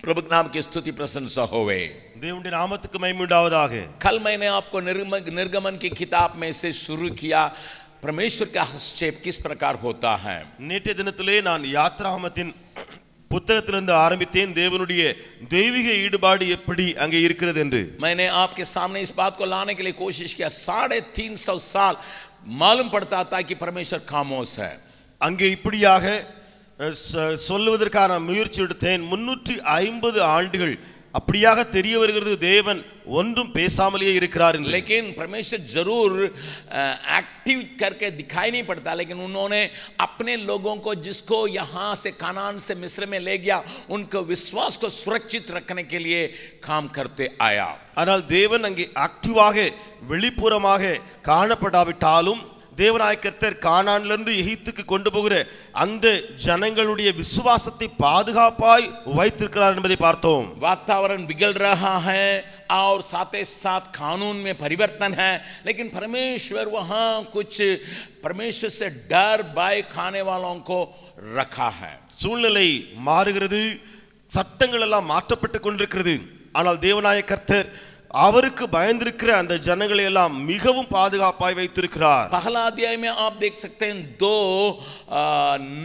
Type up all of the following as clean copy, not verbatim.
प्रभु नाम की स्तुति प्रशंसा होवे। தேவனுடைய நாமத்துக்கு மகிமை உண்டாவதாக. कल मैंने आपको निर्गमन की किताब में से शुरू किया परमेश्वर का हस्तक्षेप किस प्रकार होता है। நேற்றைய தினத்திலே நான் யாத்ராகமத்தின் புத்தகத்திலிருந்து ஆரம்பித்தேன் தேவனுடைய தெய்வீக ஈடுபாடு எப்படி அங்கே இருக்கிறது என்று. मैंने आपके सामने इस बात को लाने के लिए कोशिश किया 350 साल मालूम पड़ता था कि परमेश्वर खामोश है. அங்கே இப்படியாக சொல்லுவதற்கான முயற்சி எடுத்தேன். 350 ஆண்டுகள் அப்படியாக தெரிய வருகிறது தேவன் ஒன்றும் பேசாமலே இருக்கிறார் என்று. लेकिन परमेश्वर जरूर एक्टिव करके दिखाई नहीं पड़ता, लेकिन उन्होंने अपने लोगों को जिसको यहाँ से कानान से मिस्र में ले गया उनके विश्वास को सुरक्षित रखने के लिए काम करते आया. ஆனால் தேவன் அங்கே ஆக்டிவாக வெளிப்புறமாக காணப்படாவிட்டாலும் தேவனாய கர்த்தர் கானானிலிருந்து எகிப்துக்கு கொண்டு போகிற அந்த ஜனங்களுடைய விசுவாசத்தை பாதுகாப்பாய் வைத்திருக்கிறார் என்பதை பார்த்தோம். वातावरण बिगड़ रहा है और साथ ही साथ कानून में परिवर्तन है, लेकिन परमेश्वर वहां कुछ परमेश्वर से डर भय खाने वालों को रखा है. சூழ்நிலை மாறுகிறது, சட்டங்கள் எல்லாம் மாற்றப்பட்டு கொண்டிருக்கிறது. ஆனால் தேவனாய கர்த்தர் அவருக்கு பயந்திருக்கிற அந்த ஜனங்களை எல்லாம் மிகவும் பாதுகாப்பாய் வைத்திருக்கிறார். पहला अध्याय में आप देख सकते हैं 2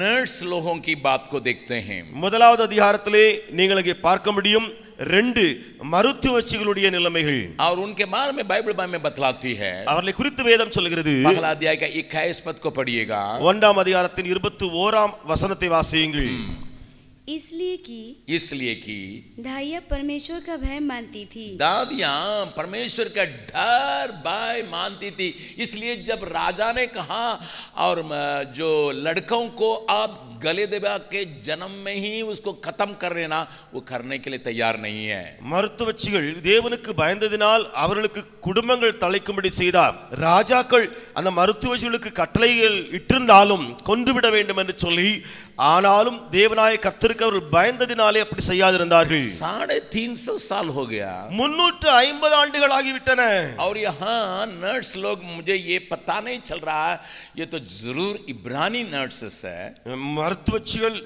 नर्स लोगों की बात को देखते हैं. முதலாவது அதிகாரத்திலே நீங்கள் இங்கே பார்க்க முடியும் 2 மருத்துவச்சிகளுடைய நிலைமைகள். और उनके बारे में बाइबल में बतलाती है. அவர்களை குறித்து வேதம் சொல்கிறது. पहला अध्याय का 21 पद को पढ़िएगा. 1ஆம் அதிகாரத்தின் 21ஆம் வசனத்தை வாசியுங்கள். इसलिए कि दाइयाँ परमेश्वर का भय मानती थी. दादियाँ परमेश्वर का डर भय मानती थी. इसलिए जब राजा ने कहा और जो लड़कों को आप गले दबा के जन्म में ही उसको खत्म कर लेना, वो करने के लिए तैयार नहीं है. மருத்துவச்சிகள் தேவனுக்கு பயந்ததினால் அவர்களுக்கு குடும்பங்கள் தலைக்கும்படி செய்தார். ராஜாக்கள் அந்த மருத்துவச்சிகளுக்கு கட்டளைகள் இட்டிருந்தாலும் கொன்றுவிட வேண்டும் என்று சொல்லி, ஆனாலும் தேவனாய கர்த்தருக்கு அவர்கள் பயந்ததினாலே அப்படி செய்யாதிருந்தார்கள். 350 साल हो गया. 350 ஆண்டுகள் ஆகிவிட்டன. और यहाँ नर्स लोग, मुझे ये पता नहीं चल रहा है, ये तो जरूर इब्रानी नर्सेस है. மருத்துவச்சிகள்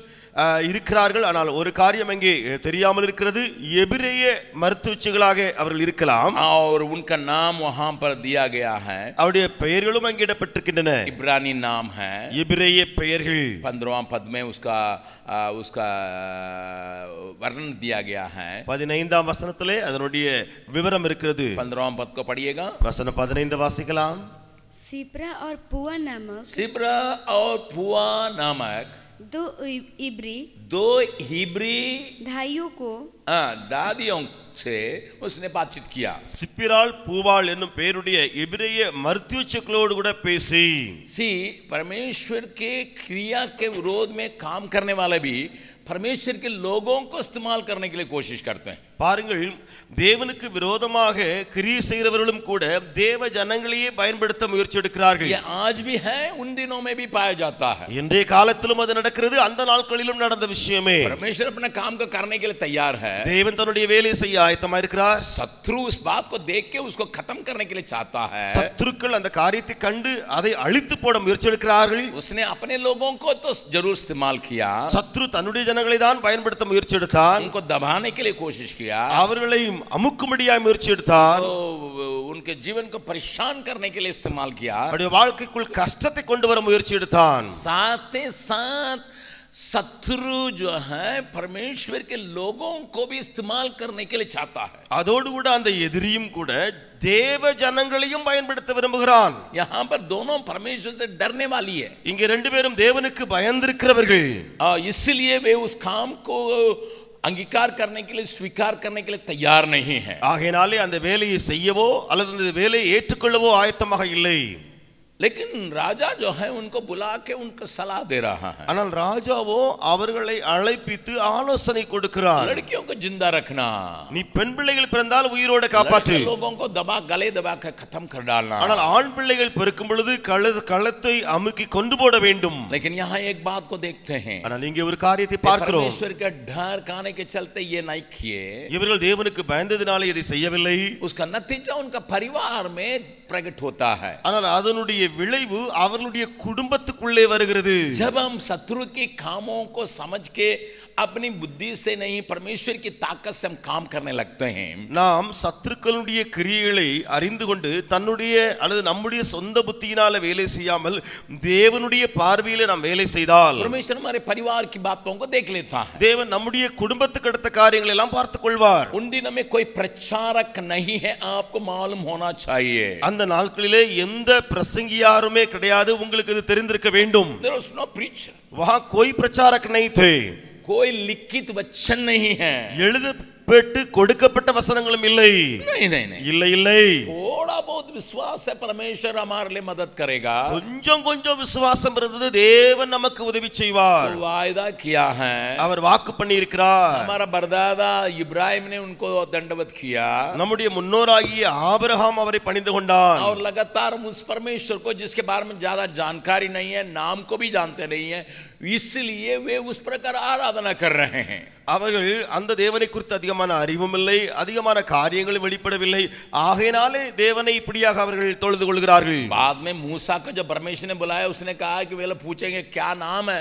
இருக்கிறார்கள். ஆனால் ஒரு காரியம் அங்கே தெரியாமல் இருக்கிறது, எபிரேய மருத்துவச்சிகளாக அவர்கள் இருக்கலாம். और उनका नाम वहां पर दिया गया है. அவருடைய பெயர்களும் அங்கே இடப்பட்டிருக்கின்றன. इब्रानी नाम है, எபிரேய பெயர்கள். 15वां पद में उसका वर्णन दिया गया है. 15ஆம் வசனத்திலே அதனுடைய விவரம் இருக்கிறது. 15वां पद को पढ़िएगा. வசனம் 15 வாசிக்கலாம். सिप्रा और पुआ नामक सिप्रा और पुआ नामक 2 हिब्री भाइयों को दादियों से उसने बातचीत किया. சிப்பிராள் பூவாள் என்னும் பெயருடைய எபிரேய மருத்துவச்சிகளோடு கூட பேசி. परमेश्वर के क्रिया के विरोध में काम करने वाले भी परमेश्वर के लोगों को इस्तेमाल करने के लिए कोशिश करते हैं. பாருங்கள், தேவனுக்கு விரோதமாக கிரியை செய்கிறவர்களும் கூட தேவ ஜனங்களையே பயன்படுத்த முயற்சி எடுக்கிறார்கள். ये आज भी है, उन दिनों में भी पाया जाता है. இன்றைய காலத்திலும் அது நடக்கிறது, அந்த நாட்களிலும் நடந்த விஷயமே. परमेश्वर अपने काम को करने के लिए तैयार है. தேவன் தன்னுடைய வேலையை செய்ய ஆயத்தமா இருக்கிறார். शत्रु उस बात को देख के उसको खत्म करने के लिए चाहता है. சத்துருக்கள் அந்த காரியத்தை கண்டு அதை அழித்து போட முயற்சி எடுக்கிறார்கள். उसने अपने लोगों को तो जरूर इस्तेमाल किया. சத்ரு தன்னுடைய ஜனங்களை தான் பயன்படுத்த முயற்சி எடுத்தான். उनको दबाने के लिए कोशिश किया. அவர்களையும் அமுக்கும்படியாய் முயற்சி எடுத்தான். उनके जीवन को परेशान करने के लिए इस्तेमाल किया. அவருடைய வாழ்க்கைக்குள் கஷ்டத்தை கொண்டு வர முயற்சி எடுத்தான். साथ ही साथ शत्रु जो है परमेश्वर के लोगों को भी इस्तेमाल करने के लिए चाहता है. அதோடு கூட அந்த எதிரியும் கூட தேவ ஜனங்களையும் பயன்படுத்த விரும்புகிறான். यहाँ पर दोनों परमेश्वर से डरने वाली है. இங்கே 2 பேரும் தேவனுக்கு பயந்திருக்கிறவர்கள். इसलिए वे उस काम को अंगीकार करने के लिए, स्वीकार करने के लिए तैयार नहीं है. ஆகையாலே அந்த வேலையை செய்யவோ அல்லது அந்த வேலையை ஏற்றுக்கொள்ளவோ ஆயத்தமாக இல்லை. लेकिन राजा जो है उनको बुला के उनको सलाह दे रहा है. ஆனால் ராஜாவோ அவர்களை அழைப்பித்து ஆலோசனை கொடுக்கிறார். लड़कियों को जिंदा रखना, நீ பெண் பிள்ளைகள் பிறந்தால் உயிரோடு காப்பாற்று. लोगों को गले दबा कर खत्म कर डालना. ஆனால் ஆண் பிள்ளைகள் பிறக்கும் பொழுது களத்தை அமுக்கி கொண்டு போட வேண்டும். लेकिन यहाँ एक बात को देखते हैं. ஆனால் இங்கே ஒரு காரியத்தை பார்க்கிறோம். परमेश्वर का डर खाने के चलते ये नहीं किए. இவர்கள் தேவனுக்கு பயந்ததினாலே இதை செய்யவில்லை. उसका नतीजा उनका परिवार में प्रकट होता है. ஆனால் அதனுடைய விளைவு அவர்களுடைய குடும்பத்துக்குள்ளே வருகிறது. जब हम शत्रु के कामों को समझ के अपनी बुद्धि से नहीं परमेश्वर की ताकत से हम काम करने लगते हैं, நாம் சத்துருக்களுடைய கிரியைகளை அறிந்து கொண்டு தன்னுடைய அல்லது நம்முடைய சொந்த புத்தியினால வேலை செய்யாமல் தேவனுடைய பார்வையில நாம் வேலை செய்தால் परमेश्वर हमारे परिवार की बातों को देख लेता है. தேவன் நம்முடைய குடும்பத்துக்கு அடுத்த காரியங்களை எல்லாம் பார்த்துக் கொள்வார். उन दिनों में कोई प्रचारक नहीं है, आपको मालूम होना चाहिए. அந்த நாட்களிலே எந்த பிரசங்கியாருமே கிடையாது, உங்களுக்கு இது தெரிந்திருக்க வேண்டும். There was no preacher. वहां कोई प्रचारक नहीं थे, कोई लिखित वचन नहीं है, எழுதப்பட்டு கொடுக்கப்பட்ட வசனங்களும் இல்லை. नहीं नहीं नहीं, இல்லை இல்லை. थोड़ा बहुत विश्वास है, परमेश्वर हमारे लिए मदद करेगा. கொஞ்சம் கொஞ்சம் விசுவாசம் இருந்தது, தேவன் நமக்கு உதவி செய்வார். तो वायदा किया है, அவர் வாக்கு பண்ணி இருக்கிறார். हमारा परदादा इब्राहिम ने उनको दंडवत किया நம்முடைய முன்னோராகிய ஆபிரகாம் அவரை பணிந்து கொண்டான். और लगातार उस परमेश्वर को जिसके बारे में ज्यादा जानकारी नहीं है, नाम को भी जानते नहीं है, इसलिए वे उस प्रकार आराधना कर रहे हैं. அவர்கள் அந்த தேவனை குறித்து அதிகமான அறிவும் இல்லை, அதிகமான காரியங்களும் வெளிப்படவில்லை. ஆகையினாலே தேவனை இப்படியாக அவர்கள் தொழுது கொள்கிறார்கள். बाद में मूसा को जब परमेश्वर ने बुलाया, उसने कहा कि वे लोग पूछेंगे क्या नाम है,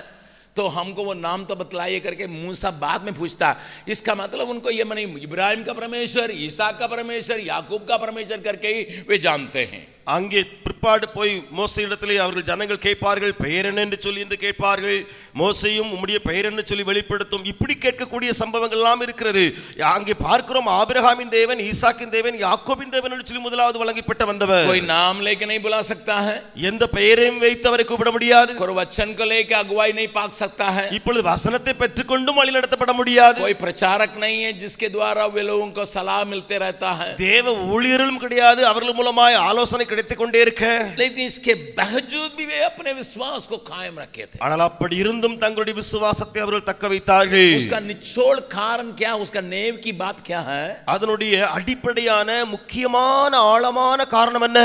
तो हमको वो नाम तो बतलाइए करके मूसा बाद में पूछता. इसका मतलब उनको ये माने इब्राहिम का परमेश्वर, ईसा का परमेश्वर, याकूब का परमेश्वर करके ही वे जानते हैं. அங்கே பிற்பாடு போய் மோசையிடத்திலே அவர்கள் ஜனங்கள் கேட்பார்கள், பெயர் என்ன என்று சொல்லி என்று கேட்பார்கள். மோசையும் உம்முடைய பெயர் என்ன சொல்லி வெளிப்படுத்தும். இப்படி கேட்கக்கூடிய சம்பவங்கள் எல்லாம் இருக்கிறது. அங்கே பார்க்கிறோம், ஆபிரகாமின் தேவன், ஈசாக்கின் தேவன், யாக்கோபின் தேவன் என்று சொல்லி முதலாவது வழங்கப்பட்ட வந்தவர். कोई नाम लेके नहीं बुला सकता है, எந்த பெயரையும் வைத்து அவரை கூப்பிட முடியாது. कोई वचन को लेके अगुवाई नहीं पाक सकता है, இப்பொழுது வசனத்தை பெற்றுக்கொண்டும் வழி நடத்தப்பட முடியாது. कोई प्रचारक नहीं है जिसके द्वारा वे लोगों को सलाह मिलते रहता है. தேவ ஊழியர்களும் கிடையாது, அவர்கள் மூலமாய் ஆலோசனை கிடைத்துக் கொண்டே இருக்க. लेकिन इसके बावजूद भी वे अपने विश्वास को कायम रखे थे. ஆனால் அப்படி இருந்தும் தங்களுடைய விசுவாசத்தை அவர்கள் தக்க வைத்தார்கள். उसका निचोड़ कारण क्या, उसका नेव की बात क्या है? அதனுடைய அடிப்படையான முக்கியமான ஆழமான காரணம் என்ன?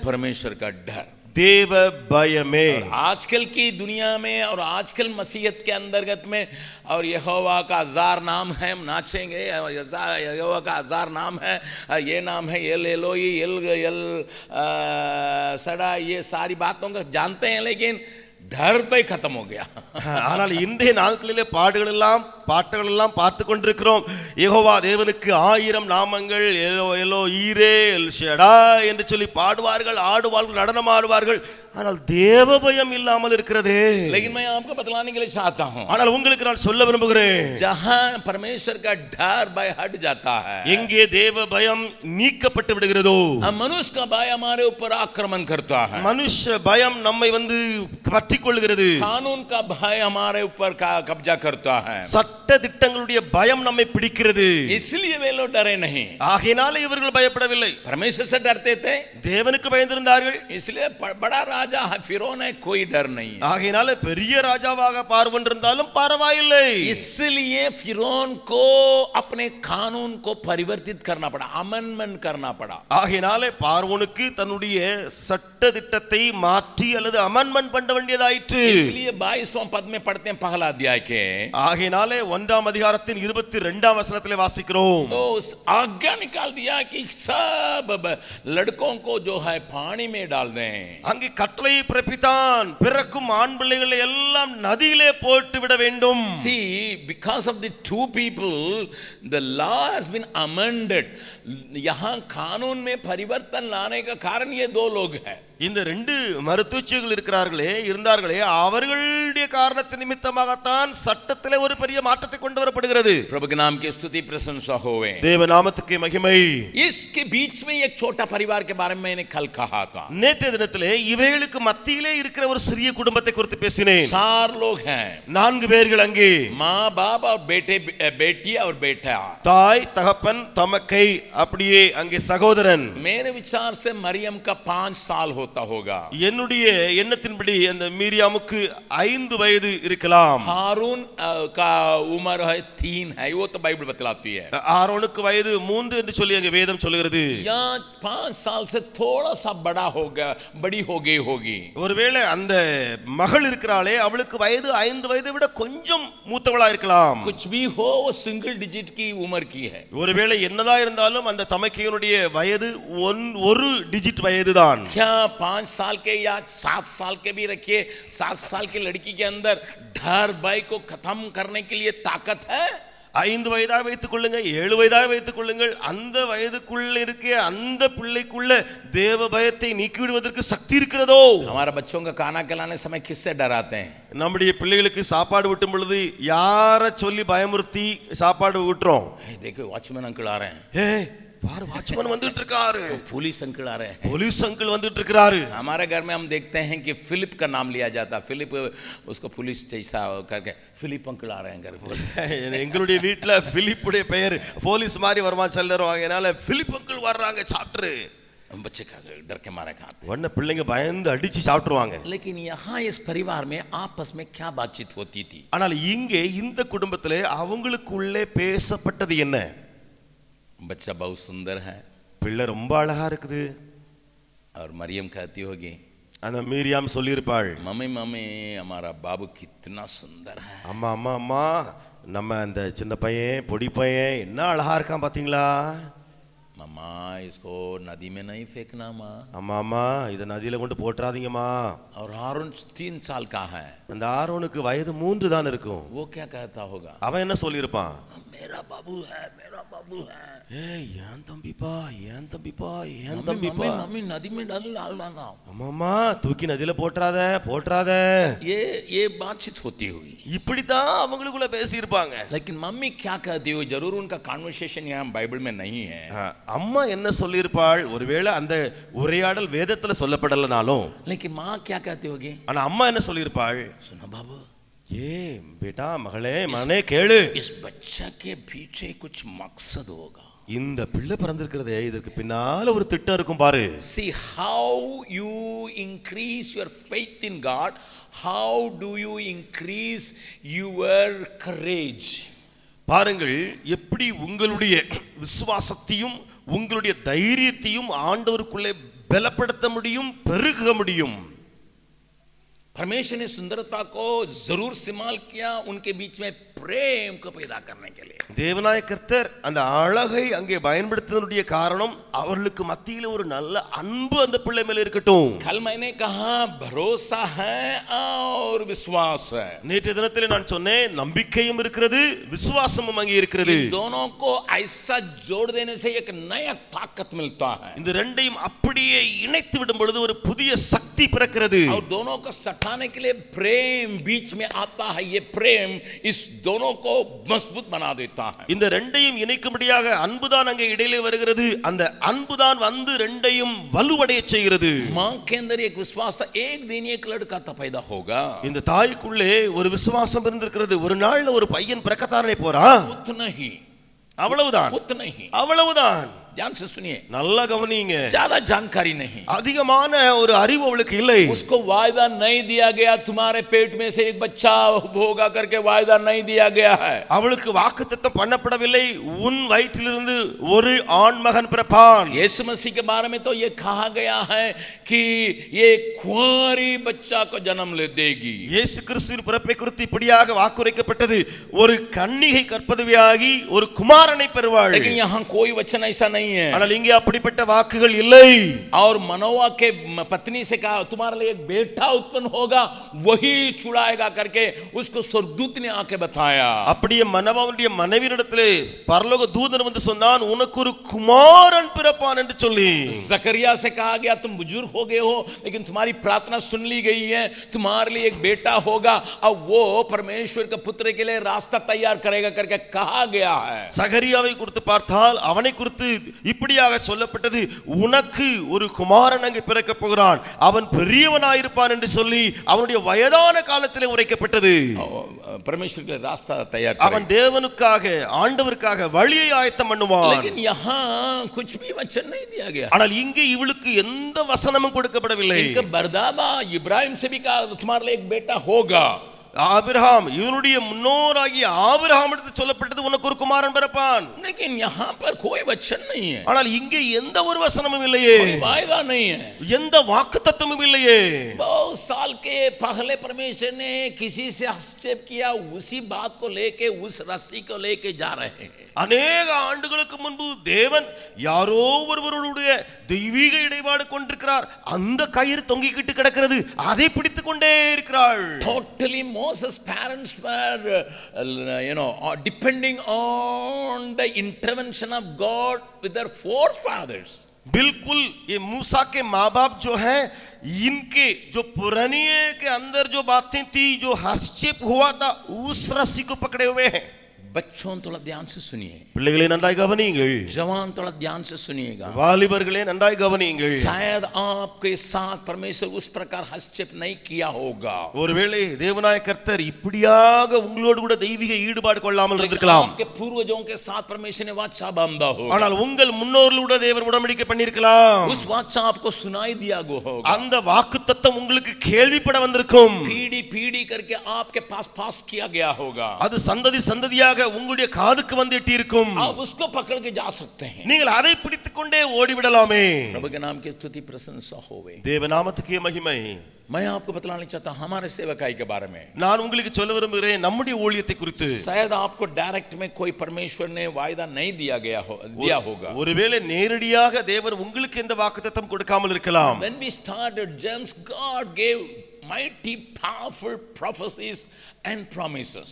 परमेश्वर का डर, தேவ பயமே. आजकल की दुनिया में और आजकल मसीहत के अंतर्गत में, और यहोवा का हजार नाम है, हम नाचेंगे, यहोवा का हजार नाम है, ये नाम है एल एलोई, एल सड़ा, ये सारी बातों को जानते हैं, लेकिन डर पे खत्म हो गया. ஆனால் இன்றைய நாட்களிலே பாட்டுகள் எல்லாம் பார்த்து கொண்டிருக்கிறோம். யெகோவா தேவனுக்கு 1000 நாமங்கள், எலோ எலோ ஈரே எல் ஷடா என்று சொல்லி பாடுவார்கள், ஆடுவார்கள், நடனமாடுவார்கள். ஆனால் தேவ பயம் இல்லாமல் இருக்கிறதே. लेकिन मैं आपको बतलाने के लिए चाहता हूं, ஆனால் உங்களுக்கு நான் சொல்ல விரும்புகிறேன், जहां परमेश्वर का डर भय हट जाता है, எங்கே தேவ பயம் நீக்கப்பட்டு விடுகிறதோ, मनुष्य का भय हमारे ऊपर आक्रमण करता है, மனுஷ பயம் நம்மை வந்து பற்றிக் கொள்கிறது, कानून का भय हमारे ऊपर कब्जा करता है, சட்ட திட்டங்களுடைய பயம் நம்மை பிடிக்கிறது. इसलिए वे लोग डरे नहीं. ஆகையினாலே இவர்கள் பயப்படவில்லை, परमेश्वर से डरते थे, தேவனுக்கு பயந்திருந்தார்கள். इसलिए बड़ा राजा फिरौन है, कोई डर नहीं है. ஆகையினாலே பெரிய ராஜாவாக பார்வன் இருந்தாலும் பரவாயில்லை. इसलिए फिरौन को अपने कानून को परिवर्तित करना पड़ा, अमेंडमेंट करना पड़ा. ஆகையினாலே பார்வோனுக்கு தன்னுடைய சட்ட திட்டத்தை மாற்றி அல்லது அமெண்ட்மென்ட் பண்ண வேண்டியதாயிற்று. इसलिए 22वां पद में पढ़ते हैं पहला अध्याय के, ஆகையினாலே 1ஆம் அதிகாரத்தின் 22ஆம் வசனத்திலே வாசிக்கிறோம். तो आज्ञा निकाल दिया कि सब लड़कों को जो है पानी में डाल दें. அங்கே கட்டளை பிறப்பித்தான், பிறக்கும் ஆண் பிள்ளைகளை எல்லாம் நதியிலே போட்டு விட வேண்டும். See, because of the two people, the law has been amended. यहाँ कानून में परिवर्तन लाने का कारण ये दो लोग हैं. இந்த ரெண்டு மருத்துவச்சிகள் இருந்தார்களே, அவர்களுடைய காரணத்தின் நிமித்தமாகத்தான் சட்டத்திலே ஒரு பெரிய மாற்றத்தை கொண்டு வரப்படுகிறது. प्रभु के नाम की स्तुति प्रशंसा होवे. தேவ நாமத்துக்கு மகிமை. इसके बीच में एक छोटा परिवार के बारे में मैंने कल कहा था. நேற்றைய தினத்திலே இவைகளுக்கு மத்தியிலே இருக்கிற ஒரு சிறிய குடும்பத்தை குறித்து பேசினேன். 4 लोग हैं, 4 பேர்கள் அங்கே, माँ बाप और बेटे बेटी और बेटा, தாய் தகப்பன் தமக்கை, அப்படியே அங்கே சகோதரன். मेरे विचार से मरियम का 5 साल होता होगा. என்னுடைய எண்ணத்தின்படி அந்த மீரியாமுக்கு 5 வயது இருக்கலாம். हारून का उम्र है 3 है, वो तो बाइबल बतलाती है. ஆரோனுக்கு வயது 3 என்று சொல்லி அங்கே வேதம் சொல்கிறது. या 5 साल से थोड़ा सा बड़ा होगा, बड़ी हो गई होगी. ஒருவேளை அந்த மகள் இருக்கிறாளே, அவளுக்கு வயது 5 வயதை விட கொஞ்சம் மூத்தவளா இருக்கலாம். कुछ भी हो, वो सिंगल डिजिट की उम्र की है. ஒருவேளை என்னதான் இருந்தாலும் அந்த தமக்கையினுடைய வயது 1 டிஜிட் வயதுதான். क्या 5 साल के या 7 साल के भी रखिए, 7 साल की लड़की के अंदर डर भय को खत्म करने के लिए ताकत है। 5 வயதாக வைத்துக் கொள்ளுங்க, 7 வயதாக வைத்துக் கொள்ளுங்கள், அந்த வயதுக்குள்ள இருக்க அந்த பிள்ளைக்குள்ள தேவ பயத்தை நீக்கிவிடுவதற்கு சக்தி இருக்கிறதோ? हमारे बच्चों का खाना खिलाने समय किससे डराते हैं? நம்முடைய பிள்ளைகளுக்கு சாப்பாடு ஊட்டும் பொழுது யார சொல்லி பயமுறுத்தி சாப்பாடு ஊட்டுறோம்? देखो वॉचमैन अंकल आ रहे हैं, ஏய் பாரு வாட்ச்மேன் வந்துட்டு இருக்காரு, पुलिस अंकल आ रहे हैं, போலீஸ் அங்கிள் வந்துட்டு இருக்காரு। हमारे घर में हम देखते हैं कि फिलिप का नाम लिया जाता, फिलिप उसको पुलिस जैसा करके फिलिप अंकल आ रहे हैं घर पर। எங்களுடைய வீட்ல பிலிப்புடைய பெயர் போலீஸ் மாதிரி வருமா சொல்றோம், அதனால பிலிப் அங்கிள் வர்றாங்க சாப்பிட்டு, बच्चे का डर के मारे खाते। உடனே பிள்ளைங்க பயந்து அடிச்சு சாப்பிட்டுருவாங்க। लेकिन यहाँ इस परिवार में आपस में क्या बातचीत होती थी? ஆனால் இங்கே இந்த குடும்பத்திலே அவங்களுக்குள்ளே பேசப்பட்டது என்ன? बच्चा बहुत सुंदर है பிள்ளை ரொம்ப அழகா இருக்குது। और मरियम कहती होगी, அந்த மீரியாம் சொல்லியிருப்பாள், मम्मी मम्मी हमारा बाबू कितना सुंदर है। அம்மா அம்மா அம்மா நம்ம அந்த சின்ன பையன் பொடி பையன் என்ன அழகா இருக்கான் பாத்தீங்களா? मम्मा इसको नदी में नहीं फेंकना माँ। அம்மா அம்மா இத நதியில கொண்டு போட்றாதீங்கம்மா। और हारून 3 साल का है, அந்த ஆரோனுக்கு வயது 3 தான் இருக்கும்। वो क्या कहता होगा? அவன் என்ன சொல்லியிருப்பான்? मेरा बाबू है, मेरा बाबू है। ஏய் ஏன் தம்பிப்பா ஏன் தம்பிப்பா ஏன் मम्मी தம்பிப்பா, मम्मी मम्मी नदी में डालना ना। அம்மா அம்மா தூக்கி நதியில போட்றாத போட்றாத, ये बातचीत होती हुई। இப்படித்தான் அவங்களுக்குள்ள பேசி இருப்பாங்க। लेकिन मम्मी क्या कहती हुई, जरूर उनका कन्वर्सेशन यहाँ बाइबल में नहीं है। அம்மா என்ன சொல்லியிருப்பாள்? ஒருவேளை அந்த உரையாடல் வேதத்துல சொல்லப்படலனாலும், लेकिन माँ क्या कहती होगी? ஆனா அம்மா என்ன சொல்லியிருப்பாள்? सुनो बाबू, ஏ बेटा மகளே மகனே கேளு, इस बच्चा के पीछे कुछ मकसद होगा। இந்த பிள்ளை பிறந்திருக்கிறதே இதற்கு பின்னால ஒரு திட்டம் இருக்கும் பாரு। See how you increase your faith in God, how do you increase your courage? பாருங்கள் எப்படி உங்களுடைய விசுவாசத்தையும் உங்களுடைய தைரியத்தையும் ஆண்டவருக்குள்ளே பலப்படுத்த முடியும், பெருக முடியும்। परमेश्वर ने सुंदरता को जरूर इस्तेमाल किया उनके बीच में प्रेम को पैदा करने के लिए। தேவனாய கர்த்தர் அந்த அழகை அங்கே பயன்படுத்தினுடைய காரணம் அவர்களுக்கு மத்தியில ஒரு நல்ல அன்பு அந்த பிள்ளை மேல இருக்கட்டும்। कल मैंने कहा भरोसा है और विश्वास है। நேற்றைய தினத்திலே நான் சொன்னேன் நம்பிக்கையும் இருக்கிறது விசுவாசமும் அங்கே இருக்கிறது। इन दोनों को ऐसा जोड़ देने से एक नया ताकत मिलता है। இந்த ரெண்டையும் அப்படியே இணைத்து விடும் பொழுது ஒரு புதிய சக்தி பிறக்கிறது। और दोनों को सटाने के लिए प्रेम बीच में आता है। ये प्रेम इस दोनों को मजबूत बना देता है। இந்த ரெண்டையும் இணைக்கும்படியாக அன்புதான் அங்கே இடையிலே வருகிறது। அந்த அன்புதான் வந்து ரெண்டையும் வலுவடைய செய்கிறது। मां के अंदर एक विश्वास था, एक दिन एक लड़का तो पैदा होगा। இந்த தாய்க்குள்ளே ஒரு விசுவாசம் இருந்திருக்கிறது, ஒரு நாள்ல ஒரு பையன் பிறக்கத்தானே போறான், उतना ही அவ்வளவுதான் उतना ही। அவ்வளவுதான்। ध्यान से सुनिए, நல்லா கவனிங்க, ज्यादा जानकारी नहीं, அதிகமான ஒரு அறிவு அவளுக்கு இல்லை। उसको वायदा नहीं दिया गया तुम्हारे पेट में से एक बच्चा होगा करके, वायदा नहीं दिया गया है। அவளுக்கு வாக்குத்தத்தம் பண்ணப்படவில்லை, உன் வயிற்றிலிருந்து ஒரு ஆண் மகன் பிறப்பான்। यीशु मसीह के बारे में तो ये कहा गया है कि ये कुंवारी बच्चा को जन्म ले देगी। இயேசு கிறிஸ்துவின் பிறப்பை குறித்து இப்படியாக வாக்குரைக்கப்பட்டது, ஒரு கன்னிகை கற்பதவியாகி ஒரு குமாரனை பெறுவாள்। लेकिन यहाँ कोई वचन ऐसा नहीं है। ஆனால் இங்கே அப்படிப்பட்ட வாக்குகள் இல்லை। और मनोवा के पत्नी से कहा तुम्हारे लिए एक बेटा उत्पन्न होगा, वही छुड़ाएगा करके उसको स्वर्गदूत ने आके बताया। அப்படியே மனோவாவுடைய மனைவியிடத்திலே பரலோக தூதன் வந்து சொன்னான், உனக்கு ஒரு குமாரன் பிறப்பான் என்று சொல்லி। जकरिया से कहा गया तुम बुजुर्ग हो गए हो लेकिन तुम्हारी प्रार्थना सुन ली गई है, तुम्हारे लिए एक बेटा होगा और वो परमेश्वर के पुत्र के लिए रास्ता तैयार करेगा करके कहा गया है। சகரியாவை குறித்து பார்த்தால் அவனை குறித்து இப்படியாக சொல்லப்பட்டது, உனக்கு ஒரு குமாரன் அங்கே பிறக்க போகிறான், அவன் பெரியவனாயிருப்பான் என்று சொல்லி அவனுடைய வயதான காலத்திலே உரைக்கப்பட்டது। परमेश्वर के लिए रास्ता तैयार அவன் தேவனுக்காக ஆண்டவருக்காக வழியை ஆயத்தம் பண்ணுவான்। लेकिन यहाँ कुछ भी वचन नहीं दिया गया। ஆனால் இங்கே இவளுக்கு எந்த வசனமும் கொடுக்கப்படவில்லை। इनका बरदाबा इब्राहिम से भी कहा तुम्हारे लिए एक बेटा होगा। ஆபிரகாம் இவனுடைய முன்னோராகிய ஆபிரகாம் எடுத்து சொல்லப்பட்டது உனக்கு ஒரு குமாரன் பிறப்பான். लेकिन यहाँ पर कोई वचन नहीं है, ஆனால் இங்கே எந்த ஒரு வசனமும் இல்லையே, कोई वायदा नहीं है, எந்த வாக்குத்தத்தமும் இல்லையே. बहुत साल के पहले परमेश्वर ने किसी से हस्तक्षेप किया, उसी बात को लेके उस रस्सी को लेके जा रहे हैं. அநேக ஆண்டுகளுக்கு முன்பு தேவன் யாரோ ஒருவருடைய தெய்வீக இடைபாடு கொண்டிருக்கிறார், அந்த கயிறு தொங்கிக்கிட்டு கிடக்கிறது, அதை பிடித்துக் கொண்டே இருக்கிறாள். Totally Moses' parents were depending on the intervention of God with their forefathers. बिल्कुल ये मूसा के माँ बाप जो हैं, इनके जो पुरानी के अंदर जो बातें थी, जो हस्तक्षेप हुआ था, उस रस्सी को पकड़े हुए हैं. बच्चों थोड़ा ध्यान से सुनिए, பிள்ளைகளே நன்றாய் கவனியுங்கள், जवान थोड़ा ध्यान से सुनिएगा, வாலிபர்களே நன்றாய் கவனியுங்கள். शायद आपके साथ परमेश्वर उस प्रकार हस्तक्षेप नहीं किया होगा, ஒருவேளை தேவனாய கர்த்தர் இப்படியாக உங்களோடு கூட தெய்வீக ஈடுபாடு கொள்ளாமல் இருந்திருக்கலாம். आपके पूर्वजों के साथ परमेश्वर ने वाचा बांधा होगा, ஆனால் உங்கள் முன்னோர்களோட தேவன் உடன்படிக்கை பண்ணியிருக்கலாம். उस वाचा आपको सुनाई दिया होगा, அந்த வாக்குத்தத்தம் உங்களுக்கு கேள்விப்பட வந்திருக்கும். पीढ़ी पीढ़ी करके आपके पास पास किया गया होगा, அது சந்ததி சந்ததியாக உங்களுடைய காதுக்கு வந்து எட்டி இருக்கும். आप उसको पकड़ के जा सकते हैं, நீங்கள் அதை பிடித்துக் கொண்டே ஓடிவிடலாமே. प्रभु के नाम की स्तुति प्रशंसा होवे. தேவநாமத்துக்கே மகிமை. मैं आपको बतलाना चाहता हूं हमारे सेवकाई के बारे में. நான் உங்களுக்கு சொல்ல விரும்புகிறேன் நம்முடைய ஊழியத்தை குறித்து. शायद आपको डायरेक्ट में कोई परमेश्वर ने वायदा नहीं दिया होगा. ஒருவேளை நேரடியாக தேவன் உங்களுக்கு எந்த வாக்குத்தத்தம் கொடுக்காமல் இருக்கலாம். When we started James, God gave mighty powerful prophecies and promises.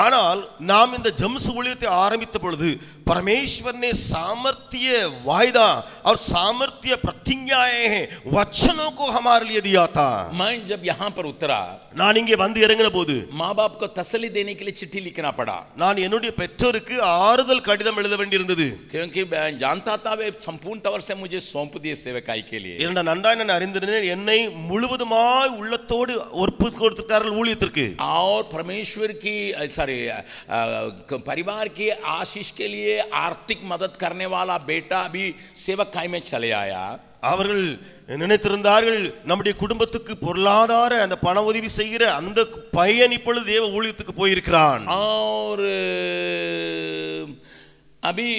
ஆனால் நாம் இந்த ஜெம்ஸ் ஊழியத்தை ஆரம்பித்த பொழுது परमेश्वर ने सामर्थ्य वायदा और सामर्थ्य प्रतिज्ञाएं हैं, वचनों को हमारे लिए दिया था. मैं जब यहाँ पर उतरा, நான் இங்கே வந்து இறங்கின போது माँ बाप को तसल्ली देने के लिए चिट्ठी लिखना पड़ा, நான் என்னுடைய பெற்றோருக்கு ஆறுதல் கடிதம் எழுத வேண்டியிருந்தது. क्योंकि मैं जानता था वे संपूर्ण तौर से मुझे सौंप दिए सेवकाई के लिए. ஏன்னா நன்றாய் நான் அறிந்திருந்தேன், என்னை முழுவதுமாய் உள்ளத்தோடு ஒப்பு கொடுத்திருக்கிறார்கள் ஊழியத்திற்கு. और परमेश्वर की परिवार की आशीष के लिए आर्थिक मदद करने वाला बेटा भी सेवकाई में चले आया. அவர்கள் நினைத்திருந்தார்கள் நம்முடைய குடும்பத்துக்கு பொருளாதார அந்த பண உதவி செய்கிற அந்த பையன் இப்பொழுது தேவ ஊழியத்துக்கு போயிருக்கிறான். और अभी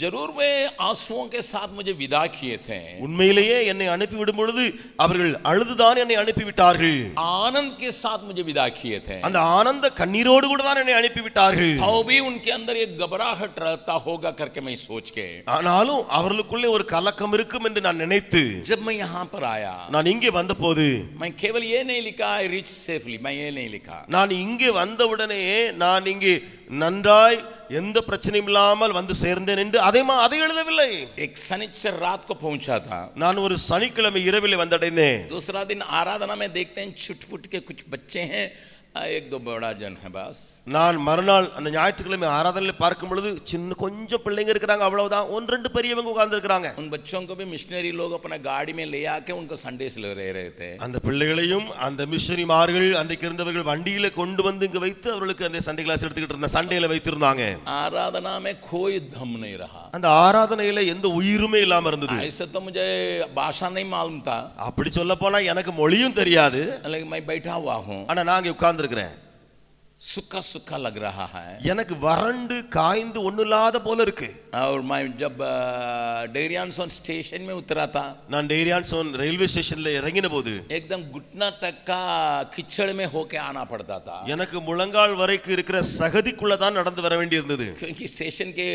जरूर वे आंसुओं के साथ मुझे विदा किए थे. உண்மையிலேயே என்னை அனுப்பி விடும் பொழுது அவர்கள் அழுதுதான் என்னை அனுப்பி விட்டார்கள். आनंद के साथ मुझे विदा किए थे. அந்த ஆனந்த கண்ணீரோடு கூட தான் என்னை அனுப்பி விட்டார்கள். तो भी उनके अंदर एक घबराहट रहता होगा करके मैं सोच के, ஆனாலும் அவர்களுக்குள்ளே ஒரு கலக்கம் இருக்கும் என்று நான் நினைத்து जब मैं यहाँ पर आया, நான் இங்கே வந்தபோது मैं केवल ये नहीं लिखा I reached safely, मैं ये नहीं लिखा. நான் இங்கே வந்தவுடனே நான் இங்கே நன்றாய் எந்த பிரச்சனையும் இல்லாமல் வந்து சேர்ந்தேன் என்று அதை எழுதவில்லை. एक शनिचर रात को पहुंचा था, நான் ஒரு சனிக்கிழமை இரவிலே வந்தடைந்தேன். दूसरा दिन आराधना में देखते हैं छुट-फुट के कुछ बच्चे हैं, एक दो बड़ा जन है बस. நான் மறுநாள் அந்த ஞாயிற்றுக்கிழமை ஆராதனையில் பார்க்கும் பொழுது சின்ன கொஞ்சம் பிள்ளைங்க இருக்கிறாங்க, அவ்வளவுதான், ஒன்று ரெண்டு பெரியவங்க உட்கார்ந்து இருக்கிறாங்க. उन बच्चों को भी मिशनरी लोग अपना गाड़ी में ले आके उनको संडे से ले रहे थे. அந்த பிள்ளைகளையும் அந்த மிஷனரிமார்கள் அன்றைக்கு இருந்தவர்கள் வண்டியில கொண்டு வந்து இங்க வைத்து அவர்களுக்கு அந்த சண்டே கிளாஸ் எடுத்துக்கிட்டு இருந்த சண்டேல வைத்திருந்தாங்க. आराधना में कोई दम नहीं रहा. அந்த ஆராதனையில எந்த உயிருமே இல்லாம இருந்தது. ऐसे तो मुझे भाषा नहीं मालूम था, அப்படி சொல்ல போனா எனக்கு மொழியும் தெரியாது, लेकिन मैं बैठा हुआ हूँ, ஆனா நான் இங்க உட்கார்ந்து இருக்கிறேன். सूखा सूखा लग रहा है, எனக்கு வறண்டு காய்ந்து ஒண்ணு இல்லாத போல இருக்கு. और मैं जब डेरियानसोन स्टेशन में उतरा था, நான் டேரியான்சோன் ரயில்வே ஸ்டேஷன்ல இறங்கின போது एकदम घुटना तक का कीचड़ में होके आना पड़ता था, எனக்கு முழங்கால் வரைக்கும் இருக்கிற சகதிக்குள்ள தான் நடந்து வர வேண்டி இருந்தது. क्योंकि स्टेशन के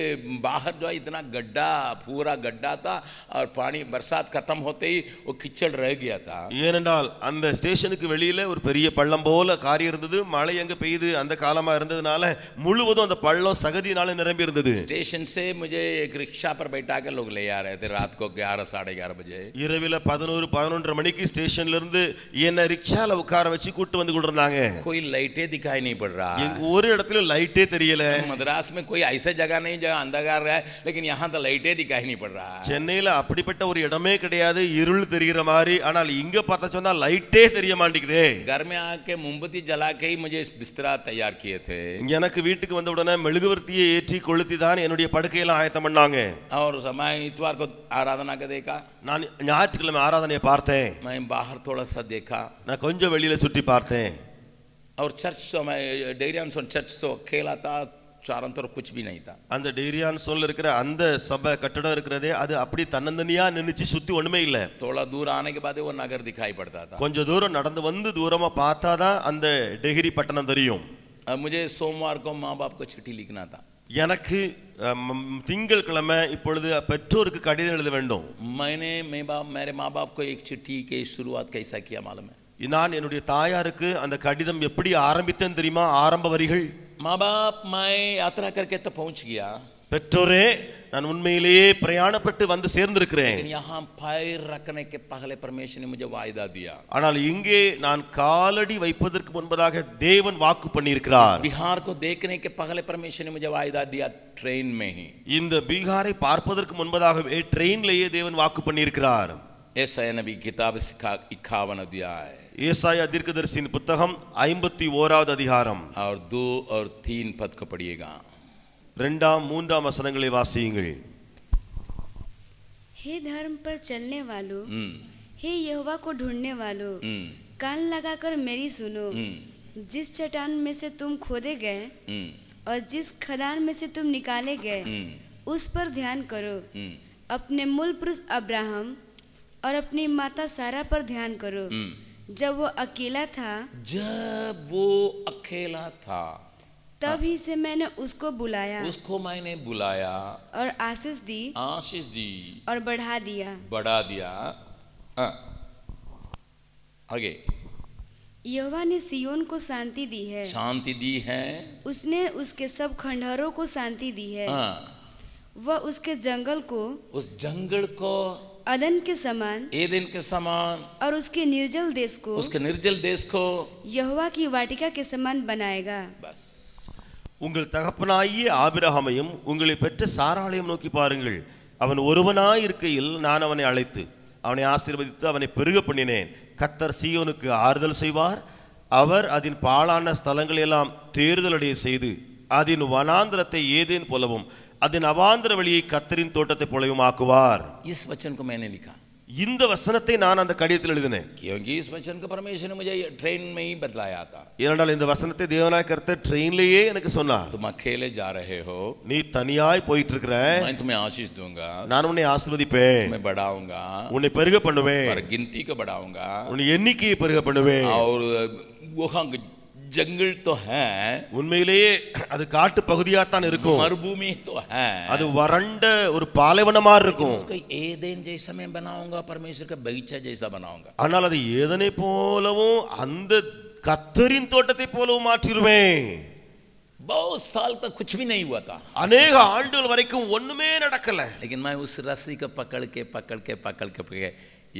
बाहर जो है इतना गड्ढा, पूरा गड्ढा था, और पानी बरसात खत्म होते ही वो कीचड़ रह गया था. ஏனென்றால் அந்த ஸ்டேஷனுக்கு வெளியில ஒரு பெரிய பள்ளம் போல காரி இருந்தது, மழை அங்க பெய்து அந்த காலமா இருந்ததுனால முழுவதும் அந்த பள்ளம் சகதியினால நிரம்பி இருந்தது. स्टेशन से मुझे एक रिक्शा पर बैठा के लोग ले आ रहे थे रात को 11 साढ़े 11 बजे. இரவில 11 மணிக்கு ஸ்டேஷன்ல இருந்து என்ன ரிக்ஷால உட்கார வச்சு கூட்டி வந்து கொண்டிருந்தாங்க. कोई लाइटें दिखाई नहीं पड़ रहा, ஒரு இடத்துல லைட்டே தெரியல. मद्रास में कोई ऐसा जगह नहीं जहाँ अंधकार है, लेकिन यहाँ तो लाइटें दिखाई नहीं पड़ रहा. சென்னையில அப்படிப்பட்ட ஒரு இடமே கிடையாது, இருள் தெரிகிற மாதிரி, ஆனால் இங்க பார்த்தா சொன்னா லைட்டே தெரிய மாட்டேங்குதே. घर में आके मोमबत्ती जला के ही मुझे बिस्तरा तैयार किए थे. எனக்கு வீட்டுக்கு வந்த உடனே மெழுகுவர்த்தியை ஏற்றி கொளுத்தி தான் என்னுடைய படுக்கையெல்லாம் ஆயத்தம் பண்ணாங்க. और समय इतवार को आराधना का देखा, நான் ஞாயிற்றுக்கிழமை ஆராதனையை பார்த்தேன். मैं बाहर थोड़ा सा देखा, நான் கொஞ்சம் வெளியில சுற்றி பார்த்தேன். और चर्च तो मैं डेरियन चर्च तो अकेला था, चारों तरफ कुछ भी नहीं था. அந்த டேரியான் சொல்ல இருக்கிற அந்த சபை கட்டடம் இருக்கிறதே அது அப்படி தன்னந்தனியா நின்னுச்சு, சுத்தி ஒண்ணுமே இல்ல. थोड़ा दूर आने के बाद वो नगर दिखाई पड़ता था. கொஞ்ச தூரம் நடந்து வந்து தூரமா பார்த்தாதான் அந்த டெஹிரி பட்டணம் தெரியும். अब मुझे सोमवार को माँ बाप को चिट्ठी लिखना था. எனக்கு திங்கள்கிழமை இப்பொழுது பெற்றோருக்கு கடிதம் எழுத வேண்டும். मैंने मेरे माँ बाप को एक चिट्ठी की शुरुआत कैसा किया मालूम है? நான் என்னுடைய தாயாருக்கு அந்த கடிதம் எப்படி ஆரம்பித்தேன் தெரியுமா? ஆரம்ப வரிகள், माँ बाप मैं यात्रा करके तो पहुंच गया, பெற்றோரே நான் உண்மையிலேயே பிரயாணப்பட்டு வந்து சேர்ந்திருக்கிறேன். लेकिन यहाँ पैर रखने के पहले परमेश्वर ने मुझे वायदा दिया. ஆனால் இங்கே நான் காலடி வைப்பதற்கு முன்பதாக தேவன் வாக்கு பண்ணியிருக்கிறார். बिहार को देखने के पहले परमेश्वर ने मुझे वायदा दिया ट्रेन में ही. இந்த பீகாரை பார்ப்பதற்கு முன்பதாகவே ட்ரெயின்லயே தேவன் வாக்கு பண்ணியிருக்கிறார். ऐसा नबी किताब 51 अध्याय ஏசாயா தீர்க்கதரிசியின் புத்தகம் 51வது அதிகாரம் और 2 और 3 पद को पढ़िएगा. 2ஆம் 3ஆம் வசனங்களை வாசியுங்கள். हे धर्म पर चलने वालों, हे यहोवा को ढूंढने वालों, कान लगाकर मेरी सुनो. जिस चट्टान में से तुम खोदे गए और जिस खदान में से तुम निकाले गए, उस पर ध्यान करो. अपने मूल पुरुष अब्राहम और अपनी माता सारा पर ध्यान करो. जब वो अकेला था तब ही से मैंने उसको बुलाया, उसको मैंने बुलाया और आशीष दी और बढ़ा दिया. आगे, यहोवा ने सियोन को शांति दी है, उसने उसके सब खंडहरों को शांति दी है. वह उसके जंगल को अदन के समान, एदेन के समान, और उसके निर्जल देश को यहोवा की वाटिका के समान बनाएगा. बस. உங்கள் தகப்பனாகிய ஆபிரகாமையும் உங்களை பெற்ற சாராளையும் நோக்கி பாருங்கள். அவன் ஒருவனாய் இருக்கையில் நான் அவனை அழைத்து அவனை ஆசீர்வதித்து அவனை பெருக பண்ணினேன். கர்த்தர் சீயோனுக்கு ஆறுதல் செய்வார். அவர் அதன் பாழான ஸ்தலங்களை எல்லாம் தேறுதலடைய செய்து அதன் வனாந்திரத்தை ஏதேன் போலவும் அதன் அவாந்திர வெளியை கர்த்தரின் தோட்டத்தை போலவும் ஆக்குவார். इस वचन को मैंने लिखा. இந்த வசனத்தை நான் அந்த கடிதத்தில் எழுதினேன். क्योंकि इस वचन को परमेश्वर ने मुझे ट्रेन में ही बतलाया था. ஏனென்றால் இந்த வசனத்தை தேவனாய் கர்த்தர் ட்ரெயின்லயே எனக்கு சொன்னார். तुम अकेले जा रहे हो, நீ தனியாய் போயிட்டு இருக்கற, मैं तुम्हें आशीष दूंगा, நான் உன்னை ஆசீர்வதிப்பேன், मैं बढ़ाऊंगा, உன்னை பெருக பண்ணுவேன், और गिनती को बढ़ाऊंगा, உன்னை எண்ணிக்கையை பெருக பண்ணுவேன். और वहां जंगल तो है, உண்மையிலேயே அது காட்டு பகுதியா தான் இருக்கும், मरुभूमि तो है, அது வறண்ட ஒரு பாலைவனமா இருக்கும். उसको एदेन जैसा मैं बनाऊंगा, परमेश्वर का बगीचा जैसा बनाऊंगा. ஆனால் அது ஏதனை போலவும் அந்த கர்த்தரின் தோட்டத்தை போலவும் மாற்றிடுவேன். बहुत साल तक कुछ भी नहीं हुआ था, अनेक ஆண்டுகள் வரைக்கும் ஒண்ணுமே நடக்கல. लेकिन मैं उस रस्सी को पकड़ के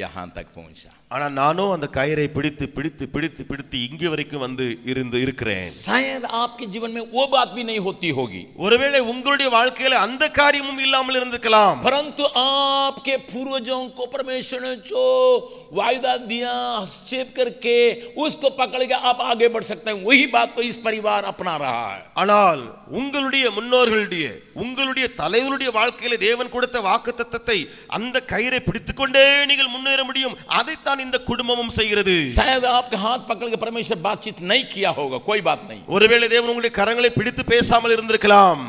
यहाँ तक पहुंचा. ஆனா நானும் அந்த கயிறை பிடித்து பிடித்து பிடித்து பிடித்து இங்கே வரைக்கும் வந்து இருக்கிறேன். शायद आपके जीवन में वो बात भी नहीं होती होगी, ஒருவேளை உங்களுடைய வாழ்க்கையில அந்த காரியமும் இல்லாமல் இருந்திருக்கலாம். परंतु आपके पूर्वजों को परमेश्वर ने जो वायदा दिया, हस्तक्षेप करके उसको पकड़ के आप आगे बढ़ सकते हैं. वही बात को इस परिवार अपना रहा है. ஆனால் உங்களுடைய முன்னோர்களுடைய உங்களுடைய தலைவருடைய வாழ்க்கையில தேவன் கொடுத்த வாக்குத்தத்தத்தை அந்த கயிறை பிடித்துக்கொண்டே நீங்கள் முன்னேற முடியும். அதைத்தான் இந்த குடும்பமும் செய்கிறது. शायद आपके हाथ पकड़ के परमेश्वर बातचीत नहीं किया होगा, कोई बात नहीं. ஒருவேளை தேவன் உங்களுடைய கரங்களை பிடித்து பேசாமல் இருந்திருக்கலாம்.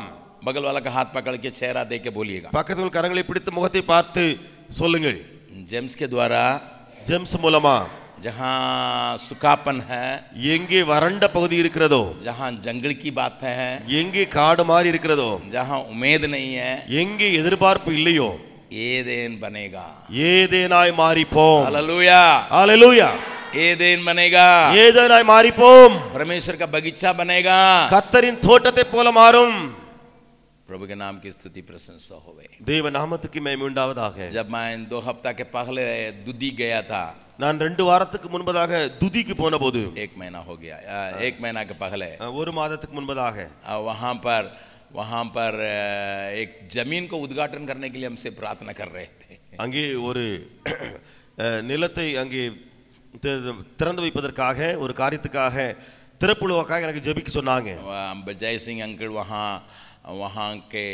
बगल वाला का हाथ पकड़ के चेहरा देख के बोलिएगा. பக்கத்துல கரங்களை பிடித்து முகத்தை பார்த்து சொல்லுங்கள். जेम्स के द्वारा, ஜேம்ஸ் மூலமா जहां सुखापन है, எங்கே வறண்ட பகுதி இருக்கிறதோ, जहां जंगल की बात है, எங்கே காடு மாதிரி இருக்கிறதோ, जहां उम्मीद नहीं है, எங்கே எதிர்பார்ப்பு இல்லையோ, एदेन बनेगा. ஏதேனாய் மாறிப்போம். Hallelujah, hallelujah. एदेन बनेगा, ஏதேனாய் மாறிப்போம். परमेश्वर का बगीचा बनेगा, கர்த்தரின் தோட்டத்தை போல மாறும். प्रभु के नाम की स्तुति प्रशंसा होवे. தேவ நாமத்துக்கு மகிமை உண்டாவதாக. जब मैं 2 हफ्ता के पहले दुदी गया था, நான் 2 வாரத்துக்கு முன்பதாக துதிக்கு போன போது, 1 महीना हो गया, 1 महीना के पहले, 1 மாதத்துக்கு முன்பதாக वहां पर एक जमीन को उद्घाटन करने के लिए हमसे प्रार्थना कर रहे थे. அங்கே ஒரு நிலத்தை அங்கே திறந்து வைப்பதற்காக ஒரு காரியத்துக்காக திறப்புழுவாக்காக எனக்கு ஜெபிக்க சொன்னாங்க. जय सिंह अंकल वहाँ के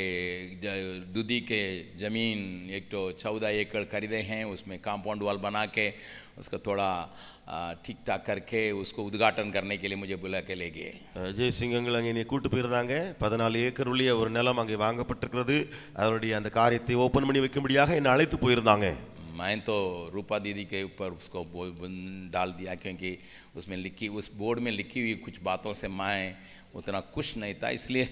दुदी के जमीन एक तो 14 एकड़ खरीदे हैं, उसमें कंपाउंड वॉल बना के उसको थोड़ा ठीक ठाक करके उसको उद्घाटन करने के लिए मुझे बुला के ले गए. ஜெயசிங்கங்கள் அங்கே என்னை கூட்டு போயிருந்தாங்க. 14 ஏக்கர் உள்ள ஒரு நிலம் அங்கே வாங்கப்பட்டிருக்கிறது. அதனுடைய அந்த காரியத்தை ஓபன் பண்ணி வைக்கும்படியாக என்னை அழைத்து போயிருந்தாங்க. मैं तो रूपा दीदी के ऊपर उसको डाल दिया, क्योंकि उसमें लिखी, उस बोर्ड में लिखी हुई कुछ बातों से मैं उतना खुश नहीं था, इसलिए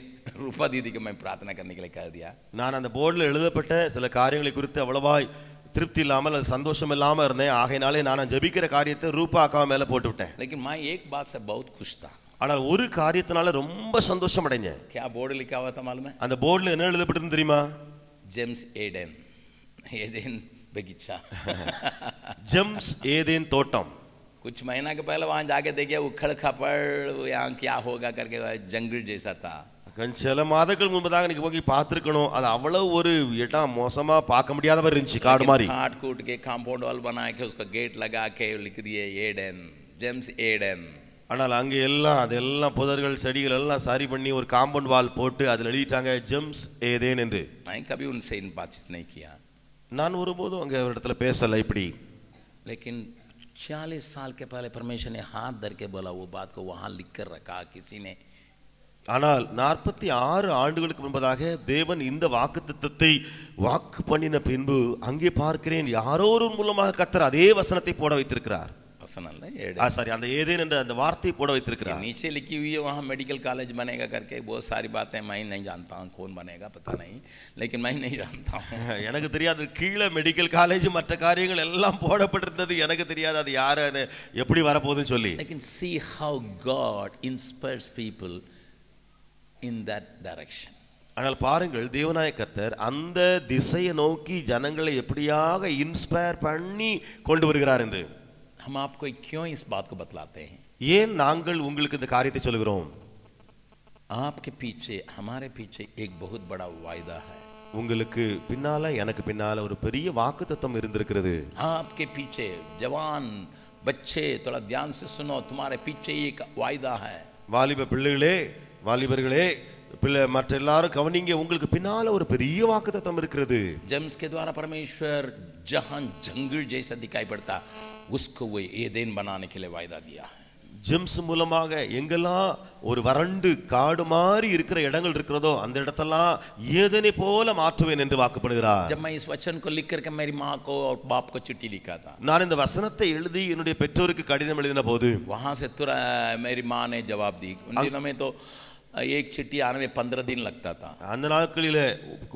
रूपा दीदी को मैं प्रार्थना करने के लिए कह दिया. நான் அந்த போர்டில் எழுதப்பட்ட சில காரியங்களை குறித்து அவ்வளவாய் திருப்தி இல்லாமல் அது சந்தோஷம் இல்லாமல் இருந்தேன். ஆகையினாலே நான் ஜெபிக்கிற காரியத்தை ரூபா அக்கா மேல போட்டு விட்டேன். लेकिन मैं एक बात से बहुत खुश था. ஆனால் ஒரு காரியத்தினால ரொம்ப சந்தோஷம் அடைஞ்சேன். क्या बोर्ड लिखा हुआ था मालूम है? அந்த போர்டில் என்ன எழுதப்பட்டிருந்தது தெரியுமா? जेम्स एडेन, एडेन बगीचा. जेम्स एदेन தோட்டம். कुछ महीना के पहले वहां जाके देखिए, उखड़ खपड़ यहाँ क्या होगा करके जंगल जैसा था. சில மாதங்கள் முன்பதாக நீங்க போய் பார்த்திருக்கணும். அது அவ்வளவு ஒரு இடம் மோசமா பார்க்க முடியாத மாதிரி இருந்துச்சு, காடு மாதிரி. काट कूट के कंपाउंड वाल बना के उसका गेट लगा के लिख दिए एडेन, जेम्स एडेन. ஆனால் அங்க எல்லாம் அதெல்லாம் புதர்கள் செடிகள் எல்லாம் சரி பண்ணி ஒரு காம்பவுண்ட் வால் போட்டு அதில் எழுதிட்டாங்க ஜெம்ஸ் ஏதேன் என்று. मैं कभी उनसे इन बातचीत नहीं किया. நான் ஒருபோதும் அங்க இடத்துல பேசல இப்படி. लेकिन 40 साल के पहले परमेश्वर ने हाथ धर के बोला, वो बात को वहां लिख कर रखा किसी ने. ஆனால் 46 ஆண்டுகளுக்கு முன்பதாக தேவன் இந்த வாக்குத்தத்தத்தை வாக்கு பண்ணின பின்பு அங்கே பார்க்கிறேன் யாரோ ஒரு மூலமாக கர்த்தர் அதே வசனத்தை போட வைத்திருக்கிறார். சாரி, அந்த ஏதேன் என்ற அந்த வார்த்தையை போட வைத்திருக்கிறார். नीचे लिखी हुई है वहां मेडिकल कॉलेज बनेगा करके, बहुत सारी बातें मैं नहीं जानता हूं, कौन बनेगा पता नहीं, लेकिन मैं नहीं जानता हूं. எனக்கு தெரியாது. கீழே மெடிக்கல் காலேஜ் மற்ற காரியங்கள் எல்லாம் போடப்பட்டிருந்தது. எனக்கு தெரியாது அது யாரு அது எப்படி வர போகுதுன்னு சொல்லி. लेकिन see how God inspires people in that direction. ஆனால் பாருங்கள், தேவனாய கர்த்தர் அந்த திசையை நோக்கி ஜனங்களை எப்படியாக இன்ஸ்பயர் பண்ணி கொண்டு வருகிறார் என்று. हम आपको क्यों इस बात को बतलाते हैं? ஏன் நாங்கள் உங்களுக்கு இந்த காரியத்தை சொல்கிறோம்? आपके पीछे, हमारे पीछे एक बहुत बड़ा वायदा है. உங்களுக்கு பின்னால எனக்கு பின்னால ஒரு பெரிய வாக்குத்தத்தம் இருந்திருக்கிறது. आपके पीछे जवान बच्चे, थोड़ा ध्यान से सुनो, तुम्हारे पीछे एक वायदा है. வாலிப பிள்ளைகளே, வாலிபர்களே, பிள்ளை மற்ற எல்லாரும் கவனிங்க, உங்களுக்கு பின்னால ஒரு பெரிய வாக்குத்தத்தம் இருக்கிறது. जेम्स के द्वारा परमेश्वर जहां जंगल जैसा दिखाई पड़ता, उसको वो एदेन बनाने के लिए वायदा दिया है. ஜெம்ஸ் மூலமாக எங்கெல்லாம் ஒரு வறண்டு காடு மாதிரி இருக்கிற இடங்கள் இருக்கிறதோ அந்த இடத்தெல்லாம் ஏதேனை போல மாற்றுவேன் என்று வாக்குப்படுகிறார். जब मैं इस वचन को लिख करके मेरी माँ को और बाप को चिट्ठी लिखा था, நான் இந்த वचनத்தை எழுதி என்னுடைய பெற்றோருக்கு கடிதம் எழுதின போது वहां से तुरंत मेरी माँ ने जवाब दी. उन दिनों में तो एक चिट्ठी आने में 15 दिन लगता था. அந்த நாட்களிலே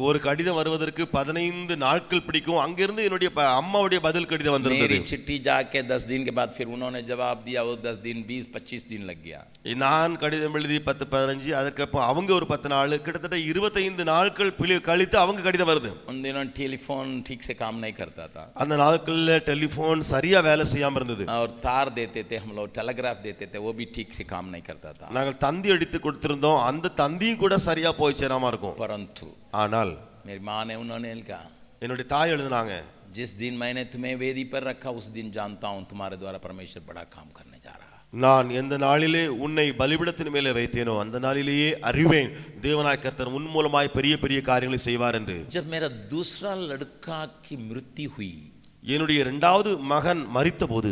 ஒரு கடிதம் வருவதற்கு 15 நாட்கள் பிடிக்கும். அங்கிருந்து என்னுடைய அம்மாவுடைய பதில் கடிதம் வந்திருந்தது. मेरी चिट्ठी जाके 10 दिन के बाद फिर उन्होंने जवाब दिया, वो 10 दिन 20-25 दिन लग गया. நான் கடிதம் எழுதி 10-15, அதுக்கப்புறம் அவங்க ஒரு 10 நாள், கிட்டத்தட்ட 25 நாட்கள் கழித்து அவங்க கடிதம் வருது. उन दिनों टेलीफोन ठीक से काम नहीं करता था. அந்த நாட்களில் டெலிஃபோன் சரியா வேலை செய்யாம இருந்தது. और तार देते थे हम लोग, टेलीग्राफ देते थे, वो भी ठीक से काम नहीं करता था. நாங்கள் தந்தி அடித்து கொடுத்திருந்தோம், அந்த தந்தியும் கூட சரியா போய் சேராம இருக்கும். परंतु ஆனால் मेरी माँ ने, उन्होंने कहा, என்னுடைய தாய் எழுதினாங்க, जिस दिन मैंने तुम्हें वेदी पर रखा उस दिन जानता हूं तुम्हारे द्वारा परमेश्वर बड़ा काम करने जा रहा. நான் எந்த நாளிலே உன்னை பலிபீடத்தின் மேலே வைத்தேனோ அந்த நாளிலேயே அறிவேன் தேவனாய கர்த்தர் உன் மூலமாய் பெரிய பெரிய காரியங்களை செய்வார் என்று. जब मेरा दूसरा लड़का की मृत्यु हुई, என்னுடைய இரண்டாவது மகன் மரித்தபோது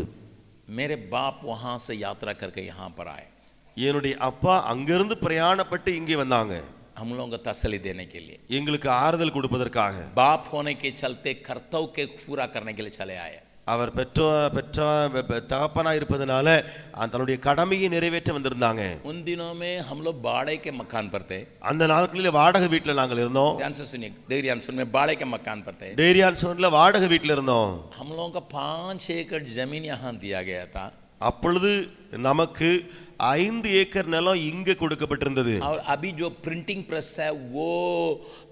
मेरे बाप वहां से यात्रा करके यहाँ पर आए. என்னுடைய அப்பா அங்கிருந்து பிரயாணப்பட்டு இங்கே வந்தாங்க, हम लोगों को तसल्ली देने के लिए, எங்களுக்கு ஆறுதல் கொடுப்பதற்காக. बाप होने के चलते कर्तव्य के पूरा करने के लिए चले आए. அவர் தகப்பனா இருப்பதனால தன்னுடைய கடமையை நிறைவேற்ற வந்திருந்தாங்க. उन दिनों में हम लोग बाड़े के मकान पर थे. அந்த நாட்களில் வாடகை வீட்டில் நாங்கள் இருந்தோம். ध्यान से सुनिए, डेरियानसन में बाड़े के मकान पर थे. டேரியான்சன்ல வாடகை வீட்டில் இருந்தோம். हम लोगों को 5 एकड़ जमीन यहाँ दिया गया था. அப்பொழுது நமக்கு 5 ஏக்கர் நிலம் இங்க கொடுக்கப்பட்டிருந்தது. और अभी जो प्रिंटिंग प्रेस है वो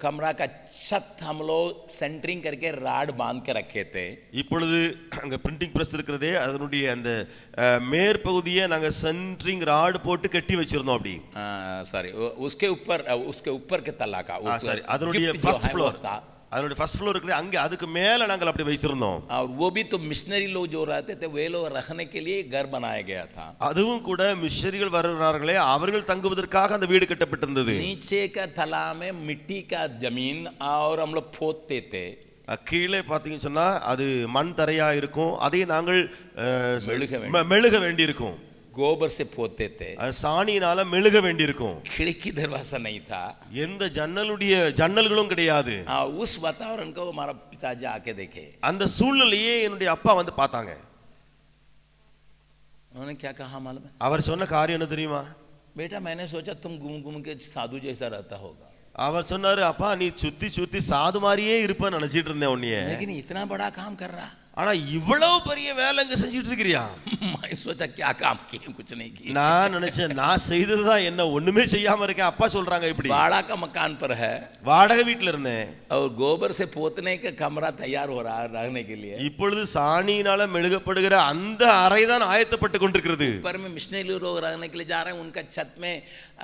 कमरा का छत हम लोग सेंटरिंग करके राड बांध के रखे थे. இப்பொழுது அங்க பிரிண்டிங் பிரஸ் இருக்கிறதே, அதனுடைய அந்த மேற்பகுதியை நாங்க சென்ட்ரிங் ராட் போட்டு கட்டி வச்சிருந்தோம். அப்படி सॉरी, उसके ऊपर के तला का, சரி, அதனுடைய ஃபர்ஸ்ட் ஃப்ளோர், அதனுடைய ஃபர்ஸ்ட் ஃப்ளோர் இருக்குது அங்க, அதுக்கு மேல நாங்கள் அப்படி வைச்சிருந்தோம். और वो भी तो मिशनरी लोग जो रहते थे वे लोग रहने के लिए घर बनाया गया था. அதுவும் கூட மிஷனரிகள் வருகிறார்களே அவர்கள் தங்குவதற்காக அந்த வீடு கட்டப்பட்டிருந்தது. नीचे का तला में मिट्टी का जमीन और हम लोग खोदते थे. கீழே பாத்தீங்கன்னு சொன்னா அது மண் தரையா இருக்கும், அதை நாங்கள் மெழுக வேண்டி இருக்கும். गोबर से पोते थे, சாணியினால மெழுக வேண்டி இருக்கும். खिड़की दरवाजा नहीं था, எந்த ஜன்னல்களும் கிடையாது. उस वातावरण को हमारा पिताजी आके देखे, அந்த சூழ்நிலையே என்னுடைய அப்பா வந்து பார்த்தாங்க. उन्होंने क्या कहा मालूम है? அவர் சொன்ன காரியம் என்ன தெரியுமா? बेटा मैंने सोचा तुम घूम घूम के साधु जैसा रहता होगा. அவர் சொன்னாரு, அப்பா நீ சுத்தி சுத்தி சாது மாதிரியே இருப்பேன்னு நினைச்சிட்டு இருந்தேன் உன்னைய. लेकिन इतना बड़ा काम कर रहा, ஆனா இவ்வளவு பெரிய வேலை இங்க செஞ்சிட்டு இருக்கிறியா? मैं सोचा क्या काम किए, कुछ नहीं किया. நான் நினைச்சேன் நான் செய்ததுதான் என்ன, ஒண்ணுமே செய்யாம இருக்கேன். அப்பா சொல்றாங்க இப்படி. वाड़ा का मकान पर है, வாடகை வீட்டுல இருந்தேன். और गोबर से पोतने का कमरा तैयार हो रहा है रहने के लिए. இப்பொழுது சாணியினால மெழுகப்படுகிற அந்த அறை தான் ஆயத்தப்பட்டு கொண்டிருக்கிறது. ऊपर में मिशनरी लोग रहने के लिए जा रहे हैं, उनका छत में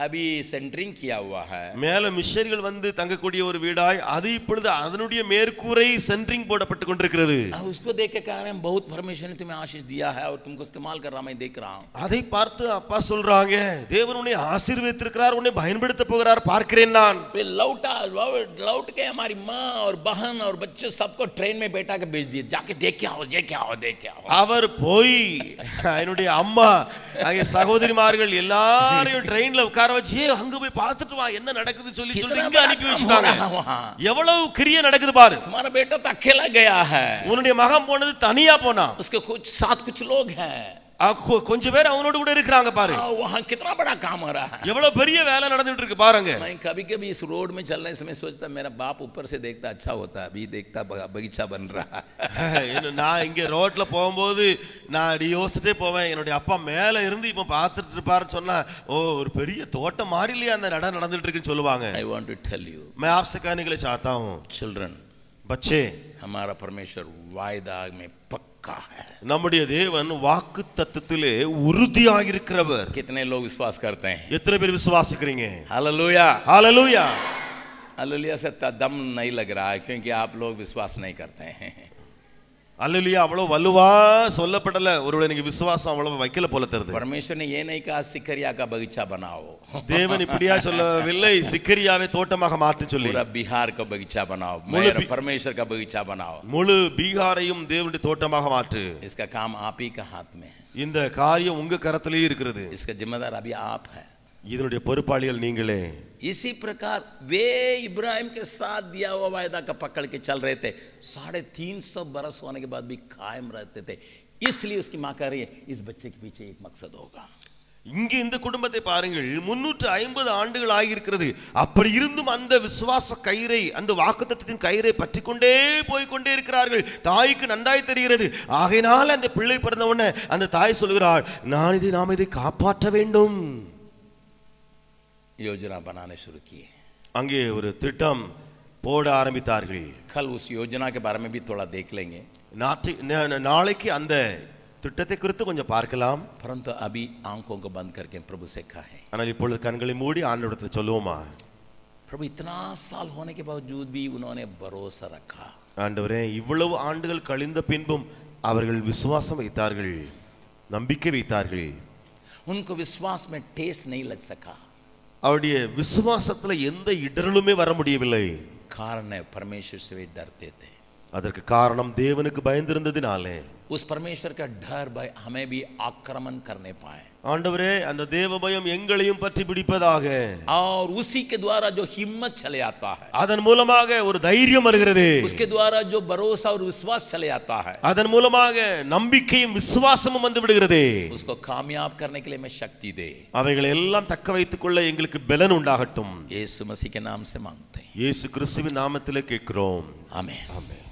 अभी सेंटरिंग किया हुआ है. மேல மிஷனரிகள் வந்து தங்கக்கூடிய ஒரு வீடாய் அது இப்பொழுது அதனுடைய மேற்கூரை சென்ட்ரிங் போடப்பட்டு கொண்டிருக்கிறது. उसको देख के कह रहे हैं बहुत परमेश्वर ने तुम्हें आशीष दिया है और तुमको इस्तेमाल कर रहा, मैं देख रहा हूं. அதை பார்த்து அப்பா சொல்றாங்க, தேவன் உன்னை ஆசீர்வதித்திருக்கிறார், உன்னை பயன்படுத்த போகிறார் பார்க்கிறேன் நான். फिर लौट के हमारी माँ और बहन और बच्चे सबको ट्रेन में बैठा के भेज दिए, जाके देख के आओ, देख के आओ, देख के आओ. அவர் போய் என்னுடைய அம்மா அங்கே சகோதரிமார்கள் எல்லாரையும் ட்ரெயின்ல உட்கார வச்சு அங்க போய் பார்த்துட்டு வா என்ன நடக்குது சொல்லி இங்க அனுப்பி வச்சிட்டாங்க. எவ்வளவு கிரியை நடக்குது பாரு. तुम्हारा बेटा तो अकेला गया है, உன்னுடைய மகன் போனது தனியா போனா, उसके साथ कुछ लोग हैं, கொஞ்சம் பேர் அவனோட கூட இருக்காங்க பாரு. वहां कितना बड़ा काम हो रहा है, எவ்வளவு பெரிய வேலை நடந்துட்டு இருக்கு பாருங்க. मैं कभी कभी इस रोड में चलने समय सोचता मेरा बाप ऊपर से देखता अच्छा होता, अभी देखता बगीचा बन रहा है. நான் இங்க ரோட்ல போகும்போது நான் யோசிச்சுட்டே போவேன், என்னுடைய அப்பா மேல இருந்து இப்ப பார்த்துட்டு இருப்பாருன்னு சொன்னா, ஓ ஒரு பெரிய தோட்டம் மாதிரி இல்லையா அந்த நடம் நடந்துட்டு இருக்குன்னு சொல்லுவாங்க. I want to tell you, मैं आपसे कहने के लिए चाहता हूँ, children, बच्चे, हमारा परमेश्वर वायदा में पक्का है. நம்முடைய தேவன் வாக்கு தத்தத்திலே உறுதியாக இருக்கிறவர். कितने लोग विश्वास करते हैं? எத்தனை பேர் விசுவாசிக்கிறீங்க? Hallelujah, hallelujah. हालेलुया से दम नहीं लग रहा है क्योंकि आप लोग विश्वास नहीं करते हैं. அல்லேலூயா அவ்வளவு வலுவா சொல்லப்படல, ஒருவேளை நீங்க விசுவாசம் அவ்வளவு வைக்கல போல தெரியுது. परमेश्वर ने ये नहीं कहा सिकरिया का बगीचा बनाओ, தேவன் இப்படியா சொல்லவில்லை சிக்கரியாவை தோட்டமாக மாற்று சொல்லி. पूरा बिहार का बगीचा बनाओ, मेरा परमेश्वर का बगीचा बनाओ. முழு பீகாரையும் தேவனுடைய தோட்டமாக மாற்று. इसका काम आप ही का हाथ में है, இந்த காரியம் உங்க கரத்திலேயே இருக்கிறது. इसका जिम्मेदार अभी आप है, இதனுடைய பொறுப்பாளிகள் நீங்களே. इसी प्रकार वे इब्राहिम के साथ दिया हुआ वायदा का पकड़ के चल रहे थे, 350 बरस होने के बाद भी कायम रहते थे. इसलिए उसकी मां कह रही है इस बच्चे के पीछे एक मकसद होगा. இங்கே இந்த குடும்பத்தை பாருங்கள், 350 ஆண்டுகள் ஆகியிருக்கிறது. அப்படி இருந்தும் அந்த விசுவாச கயிறை, அந்த வாக்குத்தத்தத்தின் கயிறை பற்றி கொண்டே போய்கொண்டே இருக்கிறார்கள். தாய்க்கு நன்றாய் தெரிகிறது. ஆகையினால் அந்த பிள்ளை பிறந்த உடனே அந்த தாய் சொல்கிறாள், நாம் இதை காப்பாற்ற வேண்டும். योजना बनाने शुरू किए, அங்கே ஒரு திட்டம் போட ஆரம்பித்தார்கள். कल उस योजना के बारे में भी थोड़ा देख लेंगे. நாளைக்கு அந்த திட்டத்தை குறித்து கொஞ்சம் பார்க்கலாம். परंतु अभी आंखों को बंद करके प्रभु से कहा है, ஆனால் இப்பொழுது கண்களை மூடி ஆண்டவரிடத்தில் சொல்லுவோமா, प्रभु इतना साल होने के बावजूद भी उन्होंने भरोसा रखा. ஆண்டவரே இவ்வளவு ஆண்டுகள் கழிந்த பின்பும் அவர்கள் விசுவாசம் வைத்தார்கள், நம்பிக்கை வைத்தார்கள். उनको विश्वास में ठेस नहीं लग सका. அவருடைய விசுவாசத்துல எந்த இடரலுமே வர முடியவில்லை. कारण है परमेश्वर से वे डरते थे. அதற்கு காரணம் தேவனுக்கு பயந்திருந்ததினாலே. उस परमेश्वर का डर भय हमें भी आक्रमण करने पाए. ஆண்டவரே அந்த தேவ பயம் எங்களையும் பற்றி பிடிப்பதாக. और उसी के द्वारा जो हिम्मत चले आता है, அதன் மூலமாக ஒரு தைரியம் வருகிறது. उसके द्वारा जो भरोसा और विश्वास चले आता है, அதன் மூலமாக நம்பிக்கையும் விசுவாசமும் வந்து விடுகிறது. उसको कामयाब करने के लिए मैं शक्ति दे. அவைகளை எல்லாம் தக்க வைத்துக் கொள்ள எங்களுக்கு பலன் உண்டாகட்டும். यीशु मसीह के नाम से मांगते हैं, இயேசு கிறிஸ்துவின் நாமத்திலே கேட்கிறோம். आमीन. ஆமென்.